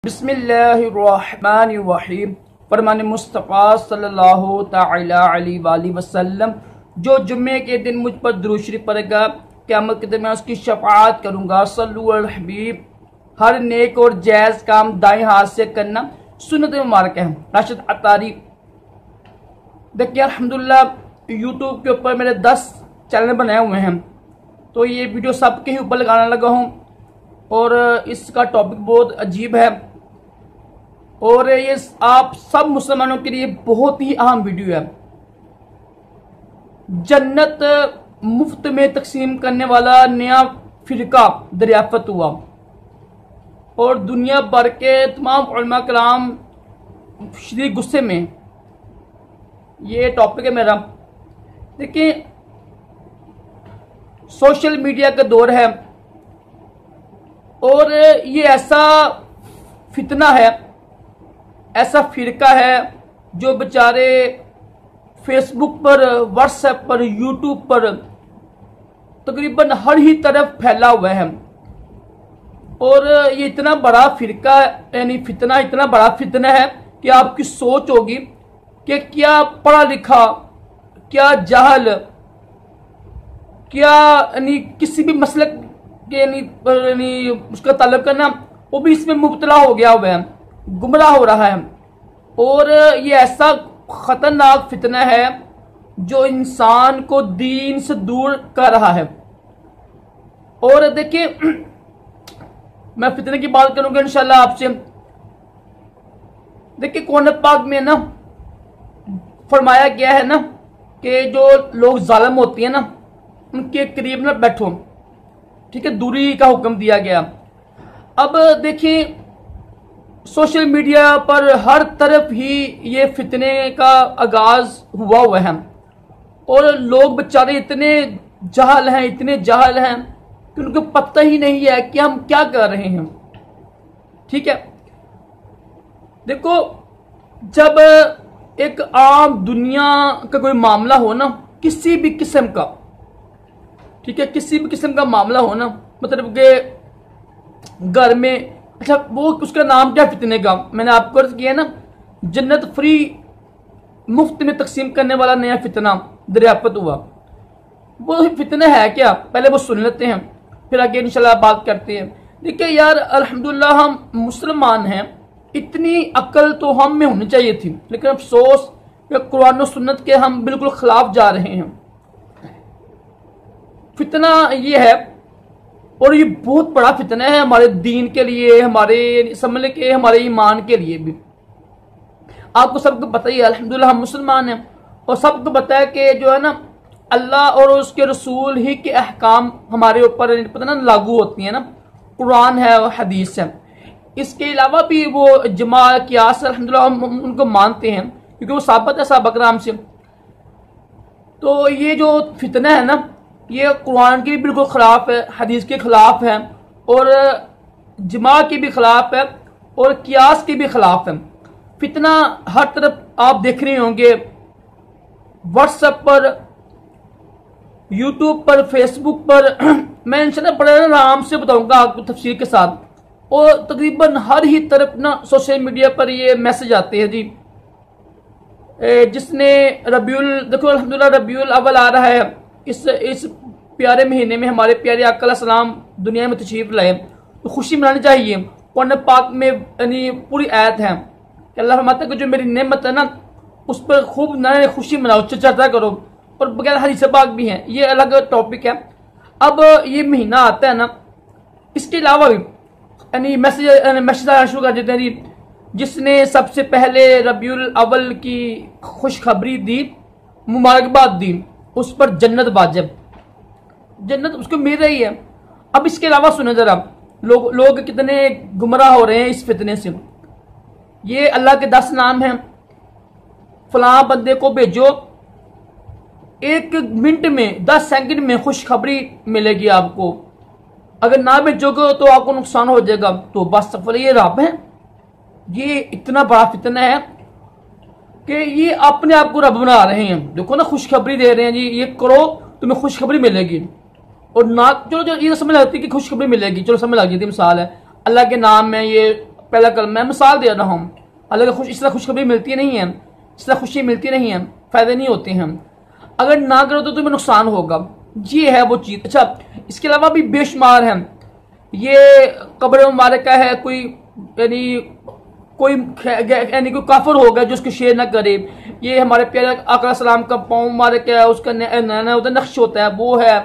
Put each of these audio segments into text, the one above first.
बिस्मिल्लाहिर्रहमानिर्रहीम। फरमान मुस्तफ़ा सल्लल्लाहु तआला अलैहि वसल्लम, जो जुम्मे के दिन मुझ पर दुरूद शरीफ पढ़ेगा, क़यामत के दिन मैं उसकी शफाअत करूँगा। सल्लु अल हबीब। हर नेक और जायज़ काम दाएं हाथ से करना सुन्नत मुबारक है। राशिद अतारी। देखिए अल्हम्दुलिल्लाह यूट्यूब के ऊपर मेरे 10 चैनल बनाए हुए हैं, तो ये वीडियो सबके ही ऊपर लगाने लगा हूँ और इसका टॉपिक बहुत अजीब है और ये आप सब मुसलमानों के लिए बहुत ही अहम वीडियो है। जन्नत मुफ्त में तकसीम करने वाला नया फिरका दरियाफ्त हुआ और दुनिया भर के तमाम उलमा कराम शदीद गुस्से में। ये टॉपिक है मेरा। देखिए सोशल मीडिया का दौर है और ये ऐसा फितना है, ऐसा फिरका है जो बेचारे फेसबुक पर, व्हाट्सएप पर, यूट्यूब पर तकरीबन हर ही तरफ फैला हुआ है। और ये इतना बड़ा फिरका यानी फितना, इतना बड़ा फितना है कि आपकी सोच होगी कि क्या पढ़ा लिखा, क्या जाहल, क्या यानी किसी भी मसलक के यानी उसका ताल्लुक करना, वो भी इसमें मुब्तला हो गया हुआ है, गुमराह हो रहा है। और ये ऐसा खतरनाक फितना है जो इंसान को दीन से दूर कर रहा है। और देखिए मैं फितने की बात करूंगा इंशाल्लाह आपसे। देखिए कुरान पाक में ना फरमाया गया है ना कि जो लोग जालिम होती है ना उनके करीब ना बैठो, ठीक है, दूरी का हुक्म दिया गया। अब देखिए सोशल मीडिया पर हर तरफ ही ये फितने का आगाज हुआ है और लोग बेचारे इतने जाहल हैं, इतने जाहल हैं कि उनको पता ही नहीं है कि हम क्या कर रहे हैं। ठीक है, देखो जब एक आम दुनिया का कोई मामला हो ना, किसी भी किस्म का, ठीक है, किसी भी किस्म का मामला हो ना, मतलब कि घर में, अच्छा वो उसका नाम क्या फितने का, मैंने आपको अर्ज किया ना, जन्नत फ्री मुफ्त में तकसीम करने वाला नया फितना दरियाफ्त हुआ। वो फितना है क्या, पहले वो सुन लेते हैं फिर आगे इंशाल्लाह बात करते हैं। देखिए यार अल्हम्दुलिल्लाह हम मुसलमान हैं, इतनी अक्ल तो हम में होनी चाहिए थी, लेकिन अफसोस कि कुरान और सुन्नत के हम बिल्कुल खिलाफ जा रहे हैं। फितना ये है और ये बहुत बड़ा फितना है हमारे दीन के लिए, हमारे समझ के हमारे ईमान के लिए भी। आपको सबको बताइए अल्हम्दुलिल्लाह हम मुसलमान हैं और सबको पता है कि जो है ना अल्लाह और उसके रसूल ही के अहकाम हमारे ऊपर पता ना लागू होती है ना, कुरान है और हदीस है। इसके अलावा भी वो जमा कियास अल्हम्दुलिल्लाह हम उनको मानते हैं क्योंकि वो साबित है सहाबा कराम से। तो ये जो फितना है ना ये कुरान के भी बिल्कुल खिलाफ है, हदीस के खिलाफ है और जमा के भी खिलाफ है और कियास के भी खिलाफ है। फितना हर तरफ आप देख रहे होंगे, व्हाट्सएप पर, यूट्यूब पर, फेसबुक पर मैं इंशाल्लाह बड़े आराम से बताऊंगा आपको तफसीर के साथ। और तकरीबन हर ही तरफ ना सोशल मीडिया पर ये मैसेज आते हैं जी, जिसने देखो अल्हम्दुलिल्लाह रबीउल अव्वल आ रहा है, इस प्यारे महीने में हमारे प्यारे आका अलैहि सलाम दुनिया में तशरीफ लाए, तो खुशी मनानी चाहिए। कुरान पाक में यानी पूरी आयत है कि अल्लाह फरमाता है कि जो मेरी नेमत है ना उस पर खूब नए खुशी मनाओ, चर्चा करो, और बगैर हदीस पाक भी हैं, ये अलग टॉपिक है। अब ये महीना आता है ना, इसके अलावा भी यानी मैसेज आना शुरू कर देते हैं जी, जिसने सबसे पहले रबीउल अव्वल की खुशखबरी दी, मुबारकबाद दी, उस पर जन्नत वाजिब, जन्नत उसको मिल रही है। अब इसके अलावा सुने जरा लोग कितने गुमराह हो रहे हैं इस फितने से। ये अल्लाह के 10 नाम हैं, फलां बंदे को भेजो, 1 मिनट में 10 सेकंड में खुशखबरी मिलेगी आपको, अगर ना भेजोगे तो आपको नुकसान हो जाएगा। तो बस सफल ये रब है। ये इतना बड़ा फितना है कि ये अपने आप को रब बना रहे हैं। देखो ना खुशखबरी दे रहे हैं जी, ये करो तुम्हें खुशखबरी मिलेगी, और ना चलो जो ये समझ लगती है कि खुशखबरी मिलेगी, चलो समझ लग जाती है, मिसाल है अल्लाह के नाम में ये पहला कलमा है। मिसाल दे रहा हूँ, हालांकि इस तरह खुशखबरी मिलती नहीं है, इस तरह खुशी मिलती नहीं है, फायदे नहीं होते हैं। अगर ना करो तो तुम्हें नुकसान होगा, ये है वो चीज़। अच्छा, इसके अलावा भी बेशुमार हैं। ये कब्र मुबारक का है, कोई यानी कोई काफिर होगा जो उसको शेयर ना करे। ये हमारे प्यारे आका सलाम का पाँव मुबारक है, उसका उधर नक्श होता है, वो है।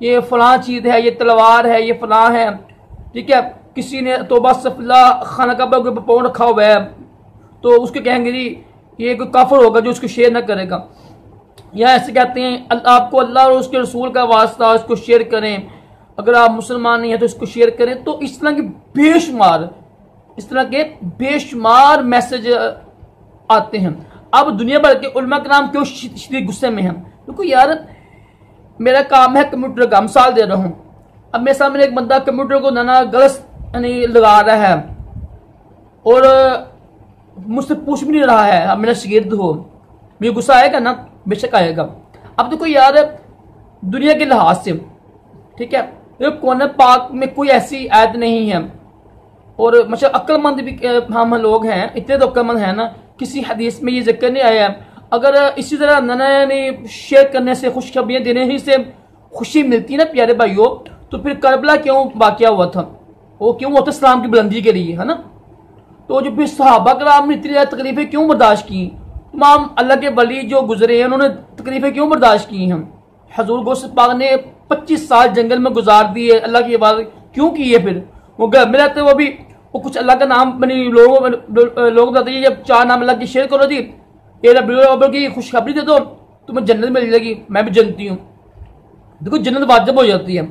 ये फलां चीज़ है, ये तलवार है, ये फलां है, ठीक है। किसी ने तोबा सफला खाना काबा के ऊपर पाँव रखा हुआ है तो उसको कहेंगे जी ये कोई काफिर होगा जो उसको शेयर ना करेगा। या ऐसे कहते हैं आपको अल्लाह और उसके रसूल का वास्ता, इसको शेयर करें, अगर आप मुसलमान नहीं है तो इसको शेयर करें। तो इस तरह के बेशुमार मैसेज आते हैं। अब दुनिया भर के उलमा कराम क्यों शदीद गुस्से में हैं? देखो यार, मेरा काम है कंप्यूटर का, मिसाल दे रहा हूँ। अब मेरे सामने एक बंदा कंप्यूटर को ना गलत लगा रहा है और मुझसे पूछ भी नहीं रहा है, अब मेरा शागिर्द हो, मुझे गुस्सा आएगा ना? बेशक आएगा। अब देखो यार, दुनिया के लिहाज से, ठीक है, कुरान पाक में कोई ऐसी आयत नहीं है, और मतलब अक्लमंद भी हम लोग हैं, इतने तो अक्लमंद हैं ना, किसी हदीस में ये जिक्र नहीं आया है। अगर इसी तरह नया शेयर करने से, खुशखबरियाँ देने ही से खुशी मिलती ना प्यारे भाइयों, तो फिर करबला क्यों वाक़या हुआ था? वो क्यों हुआ था? इस्लाम की बुलंदी के लिए, है ना। तो जो फिर सहाबा कराम ने इतनी ज़्यादा तकलीफें क्यों बर्दाश्त की? तमाम अल्लाह के वली जो गुजरे हैं उन्होंने तकलीफें क्यों बर्दाश्त की हैं? हजूर गौस पाक ने 25 साल जंगल में गुजार दिए, अल्लाह की इबादत क्यों की है? फिर वो घर में रहते, वो भी वो कुछ अल्लाह का नाम बनी, लोग बताते हैं जब 4 नाम अल्लाह की शेयर करो जी, ये रब्बुल की खुशखबरी दे दो, तुम्हें जन्नत मिल जाएगी, मैं भी जनती हूँ। देखो जन्नत वाजिब हो जाती है।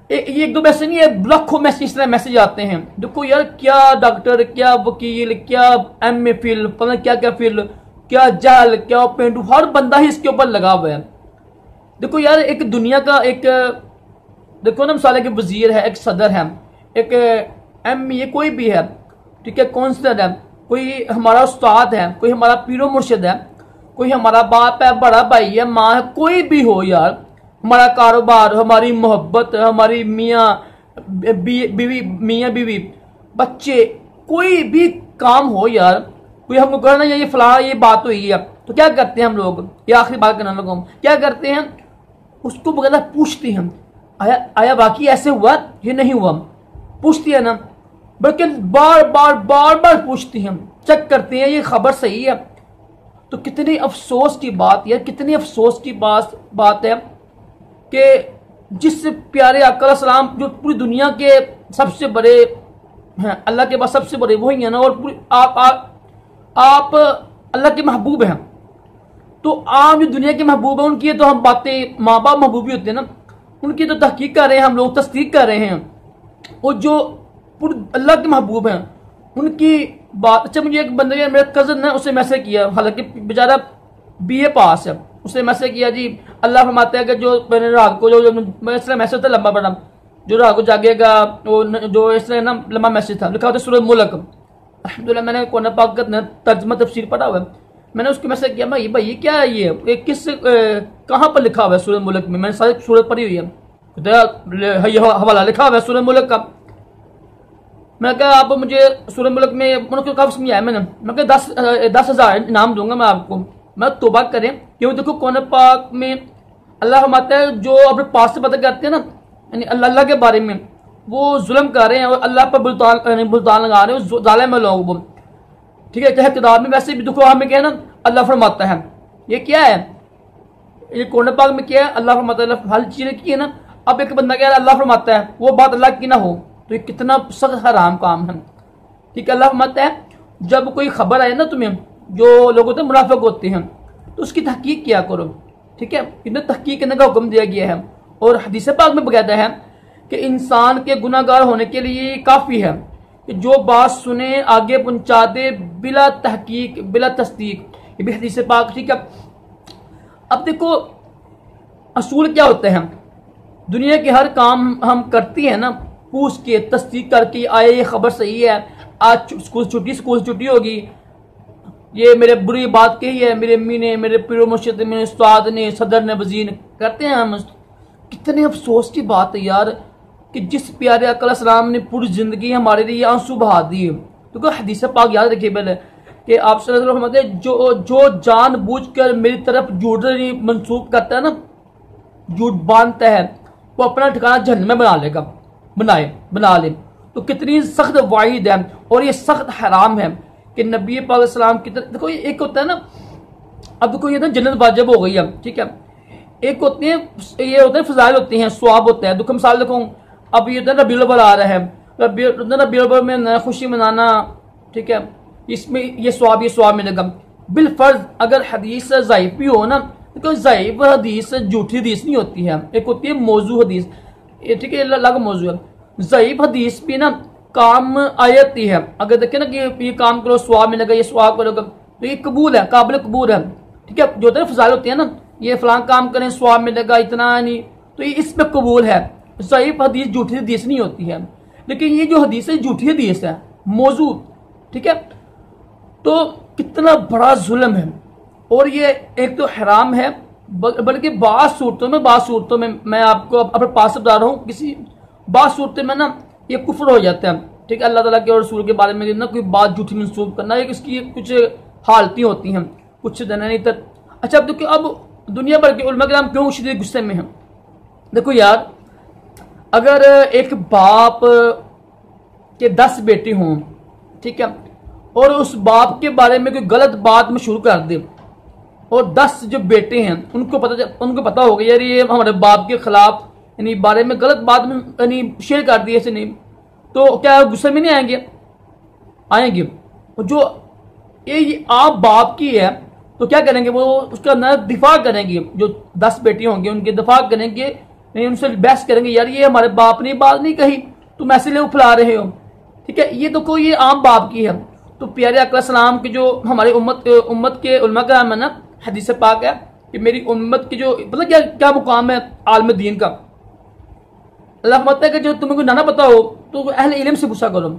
ये एक दो मैसेज नहीं है, लाखों मैसेज इस तरह मैसेज आते हैं। देखो यार, क्या डॉक्टर, क्या वकील, क्या MA फिल, पता क्या क्या फिल, क्या जाल, क्या पेंटू, हर बंदा ही इसके ऊपर लगा हुआ है। देखो यार, एक दुनिया का एक, देखो ना, मिसाल के वजीर है, एक सदर है, एक MA कोई भी है, ठीक है, काउंसलर है, कोई हमारा उस्ताद है, कोई हमारा पीरो मुर्शिद है, कोई हमारा बाप है, बड़ा भाई है, माँ है, कोई भी हो यार, हमारा कारोबार, हमारी मोहब्बत, हमारी बीवी, मियाँ बीवी, बच्चे, कोई भी काम हो यार, कोई हमको करना ये फला ये बात हुई है, तो क्या करते हैं हम लोग? ये आखिरी बात करना लगा, क्या करते हैं? उसको बगैर पूछते हैं, आया वाकई ऐसे हुआ, ये नहीं हुआ, पूछती है ना, बल्कि बार बार पूछती हैं, चेक करते हैं ये खबर सही है। तो कितनी अफसोस की बात यार, कितनी अफसोस की बात है कि जिस प्यारे आका सलाम, जो पूरी दुनिया के सबसे बड़े हैं, अल्लाह के पास सबसे बड़े वही हैं ना, और पूरी आप अल्लाह के महबूब हैं। तो आम जो दुनिया के महबूब हैं उनकी तो हम बातें, माँ बाप महबूब ही होते हैं ना, उनकी तो तहकीक कर रहे हैं हम लोग, तस्दीक कर रहे हैं। और जो पूरे अल्लाह के महबूब हैं उनकी बात। अच्छा, मुझे एक बंदे ने, मेरा कज़न है, उसे मैसेज किया, हालांकि बेचारा BA पास है, उसे मैसेज किया जी, अल्लाह फरमाता है कि जो मैंने रात को जो इस तरह मैसेज था लंबा बड़ा, जो रात को जागेगा, वो जो इस तरह ना लंबा मैसेज था, लिखा होता सूरह मुल्क। अल्हम्दुलिल्लाह मैंने कुरान पाक का तर्जुमा तफसीर पढ़ा हुआ है, मैंने उसको मैसेज किया, भाई क्या है ये किस कहाँ पर लिखा हुआ है सूरह मुल्क में? मैंने सारी सूरत पढ़ी हुई है, हवाला लिखा हुआ है सूरह मुल्क का। मैंने कहा आप मुझे सूरह मुल्क में उन्होंने कहा समझाया मैं कहा 10,000 इनाम दूंगा मैं आपको, मैं तौबा करें। क्यों? देखो कुरान पाक में अल्लाह फरमाता है जो अपने पास से पता करते हैं ना, यानी अल्लाह के बारे में, वो जुल्म कर रहे हैं और अल्लाह पर बुलतान लगा रहे हैं, जालिम है लोग वो, ठीक है। चाहे किताब में वैसे भी देखो हमें क्या है ना, अल्लाह फरमाता है, ये क्या है, ये कुरान पाक में क्या है, अल्लाह फरमाता है, हर चीज़ें की है ना। अब एक बंदा क्या है, अल्लाह फरमाता है, वो बात अल्लाह की ना हो, तो ये कितना सख्त हराम काम है, ठीक है। अल्लाह फरमाता है जब कोई खबर आए ना तुम्हें, जो लोग होते हैं मुनाफिक होते हैं, तो उसकी तहकीक किया करो, ठीक है। इन्हें तहकीक करने का हुक्म दिया गया है, और हदीस पाक में बकायदा है कि इंसान के गुनाहगार होने के लिए काफ़ी है कि जो बात सुने आगे पहुंचा दे बिला तहकीक बिला तस्दीक, ये भी हदीस पाक, ठीक है। अब देखो असूल क्या होते हैं, दुनिया के हर काम हम करती हैं ना पूछ के, तस्दीक करके, आए ये खबर सही है, आज स्कूल छुट्टी होगी, ये मेरे बुरी बात कही है मेरे अम्मी ने, मेरे पीरो मुर्शिद, मेरे उस्ताद ने, सदर ने, वजीर ने, करते हैं हम। कितने अफसोस की बात है यार कि जिस प्यारे आका सलाम ने पूरी ज़िंदगी हमारे लिए आंसू बहा दिए, क्योंकि हदीस पाक याद रखिए पहले कि आप सल्लल्लाहु अलैहि वसल्लम जो जो जानबूझकर मेरी तरफ झूठ मंसूब करता है ना, झूठ बांधता है, वो अपना ठिकाना जहन्नम में बना ले। तो कितनी सख्त वाइद है और ये सख्त हराम है कि नबी पाक सलाम की तरफ। देखो एक होता है ना, अब देखो ये ना जन्नत वाजिब हो गई है, ठीक है, एक होते हैं ये होते हैं फजाइल होते हैं, स्वाब होता है। दुख मिसाल देखो, अब ये होता है रबीउल अव्वल आ रहा है, रबीउल अव्वल में खुशी मनाना, ठीक है, इसमें ये स्वाब मिलेगा। बिल फर्ज अगर हदीस ज़ईफ भी हो ना, तो ज़ईफ हदीस झूठी हदीस नहीं होती है, एक होती है मौजू हदीस, ठीक है, अलग मौजू है। ज़ईफ हदीस भी ना काम आयती है, अगर देखें ना कि ये काम करो स्वाब मिलेगा, ये स्वाब करोगे तो ये कबूल है, काबिल कबूल है, ठीक है। जो होता है फजाइल होती है ना, ये फलां काम करें स्वाब मिलेगा इतना नहीं, तो ये इसमें कबूल है। ज़ईफ हदीस झूठी हदीस नहीं होती है। लेकिन ये जो हदीस है झूठी हदीस है, मौजू, ठीक है, तो कितना बड़ा जुल्म है। और ये एक तो हराम है, बल्कि बाज़ सूरतों में मैं आपको अपने पास से बता रहा हूँ, किसी बाज़ सूरतों में ना ये कुफ्र हो जाता है, ठीक है। अल्लाह ताला के और रसूल के बारे में ना कोई बात झूठी मंसूब करना, एक इसकी कुछ हालतें होती हैं, कुछ देना नहीं तक। अच्छा, अब देखिए, अब दुनिया भर के उलमा किराम क्यों शदीद गुस्से में हैं। देखो यार, अगर एक बाप के 10 बेटे हों, ठीक है, और उस बाप के बारे में कोई गलत बात मशहूर कर दे, और 10 जो बेटे हैं उनको पता होगा यार ये हमारे बाप के खिलाफ यानी बारे में गलत बात यानी शेयर कर दी ऐसे नहीं, तो क्या गुस्से में नहीं आएंगे। जो ये आप बाप की है तो क्या करेंगे, वो उसका ना दिफा करेंगे, जो 10 बेटे होंगे उनके दिफा करेंगे, उनसे बहस करेंगे, यार ये हमारे बाप ने बात नहीं कही, तुम ऐसे ले फैला रहे हो, ठीक है। ये तो कोई ये आम बाप की है। तो प्यारे आका सलाम की जो हमारे उम्मत के उलमा कराम है ना, हदीस पाक है कि मेरी उम्मत की जो मतलब क्या मुकाम है आलम दीन का। अल्लाह फरमाता है कि जो तुम्हें कोई ना पता हो तो अहले इल्म से पूछा करो,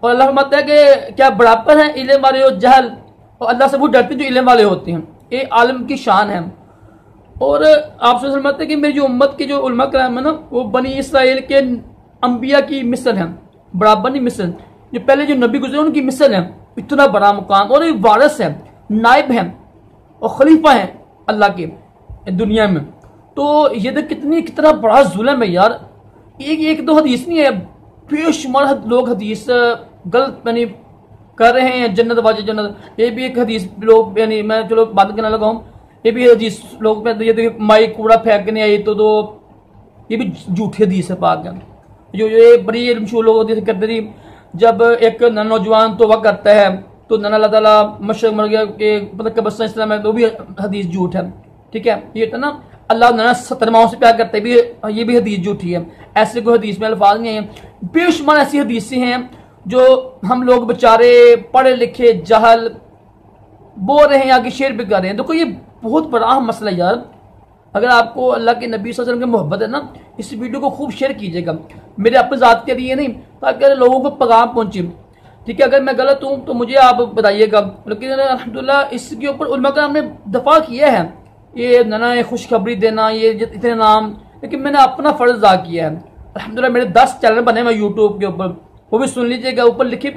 और अल्लाह फरमाता है कि क्या बराबर है इल्म वाले और जहल, और अल्लाह से वो डरते जो इल्म वाले होते हैं, ये आलम की शान है। और आप फरमाते हैं कि मेरी जो उम्मत के जो उलमा कराम है ना, वो बनी इसराइल के अंबिया की मिसल है, बराबर नहीं मिसल, जो पहले जो नबी गुजरे उनकी मिसल है। इतना बड़ा मुकाम, और ये वारिस है, नायब है और खलीफा है अल्लाह के दुनिया में। तो ये देख कितना बड़ा जुल्म है यार। एक दो हदीस नहीं है, बेशुमार लोग हदीस गलत यानी कर रहे हैं, जन्नत वाजे जन्नत, ये भी एक हदीस लोग यानी मैं चलो बात करने लगा हूँ, ये भी हदीस लोग ये माई कूड़ा फेंकने आई तो ये भी झूठी हदीस है पाक है। जो ये बड़ी मशहूर लोग हदीस करते थी, जब एक नौजवान तौबा करता है तो नना अल्लाह ताला मशरक मर गया के मतलब कब्रिस्तान इस्लाम है, तो भी हदीस झूठ है, ठीक है। ये तो ना अल्लाह नना 70 माओं से प्यार करते भी, ये भी हदीस झूठी है। ऐसे कोई हदीस में अल्फाज नहीं है। बेशुमार ऐसी हदीसें हैं जो हम लोग बेचारे पढ़े लिखे जाहल बोल रहे हैं, आगे शेयर भी कर रहे हैं। देखो ये बहुत बड़ा मसला है यार। अगर आपको अल्लाह के नबी सल्लल्लाहु अलैहि वसल्लम की मोहब्बत है ना, इस वीडियो को खूब शेयर कीजिएगा, मेरे अपने ज़ात के लिए नहीं, ताकि लोगों को पैगाम पहुंचे, ठीक है। अगर मैं गलत हूं तो मुझे आप बताइएगा। लेकिन अल्हम्दुलिल्लाह इसके ऊपर उलमा कराम ने दफा किया है, ये नना खुशखबरी देना, ये इतने नाम, लेकिन मैंने अपना फ़र्ज अदा किया है। अल्हम्दुलिल्लाह मेरे 10 चैनल बने हुए यूट्यूब के ऊपर, वो भी सुन लीजिएगा। ऊपर लिखे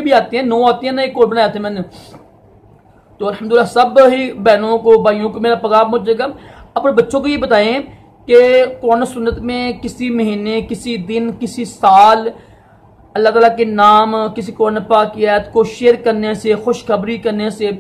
भी आते हैं, 9 आती है ना, एक और बनाए थे मैंने। तो अल्हम्दुलिल्लाह सब ही बहनों को भाइयों को मेरा पैगाम पहुंचेगा। अपने बच्चों को ये बताएं कि कुरान सुन्नत में किसी महीने, किसी दिन, किसी साल अल्लाह ताला के नाम, किसी कुरान पाक की आयत को शेयर करने से, खुशखबरी करने से,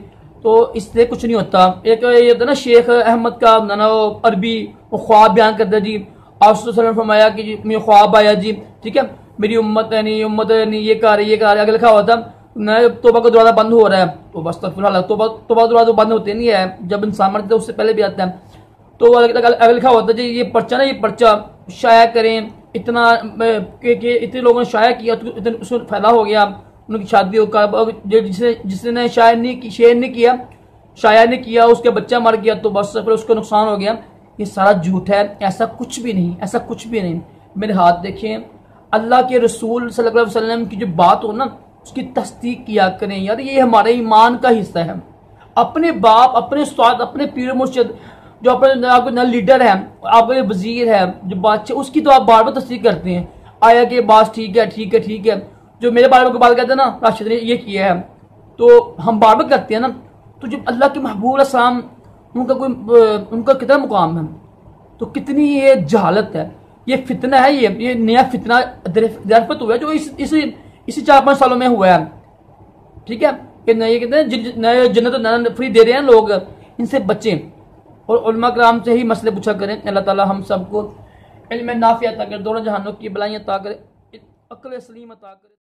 तो इससे कुछ नहीं होता। एक ये होता ना शेख अहमद का ना अरबी वो ख्वाब बयान करता जी, आप फरमाया कि मुझे ख्वाब आया जी, ठीक है, मेरी उम्मत यानी ये कर रही अगर लिखा होता न तोबा का दरवाजा बंद हो रहा है, तो बस फिलहाल तोबा दरवाजा बंद होते नहीं है, जब इंसान मरता है उससे पहले भी आता है। तो अगर लिखा होता जी ये पर्चा ना, ये पर्चा शाया करें, इतना इतने लोगों ने शाया किया तो इतना उसमें फायदा हो गया, उनकी शादी होकर जिसने शाया नहीं किया उसका बच्चा मर गया, तो बस फिर उसको नुकसान हो गया। ये सारा झूठ है, ऐसा कुछ भी नहीं, ऐसा कुछ भी नहीं। मेरे हाथ देखें, अल्लाह के रसूल सल्लल्लाहु अलैहि वसल्लम की जो बात हो ना, उसकी तस्दीक किया करें यार, ये हमारे ईमान का हिस्सा है। अपने बाप, अपने उस्ताद, अपने पीर मुर्शिद, जो अपने आपको न लीडर है, आपके वजीर है, जो बादशाह, उसकी तो आप बार बार तस्दीक करते हैं, आया कि बात ठीक है, ठीक है, ठीक है। जो मेरे बारे में बात कहते हैं ना राशिद ने ये किया है, तो हम बार बार करते हैं ना, तो जब अल्लाह के महबूब अलैहिस्सलाम उनका कितना मुकाम है, तो कितनी ये जहालत है, ये फितना है, ये नया फितना दरफत हुआ है जो इसी 4-5 सालों में हुआ है। ठीक है, कि नए कहते हैं नए जन्नत फ्री दे रहे हैं लोग, इनसे बचें और उलमा कराम से ही मसले पूछा करें। अल्लाह ताला हम सबको इल्म नाफ़िया अता करे, दोनों जहानों की बलाइयाँ अता करे, अक्ल सलीम अता करे।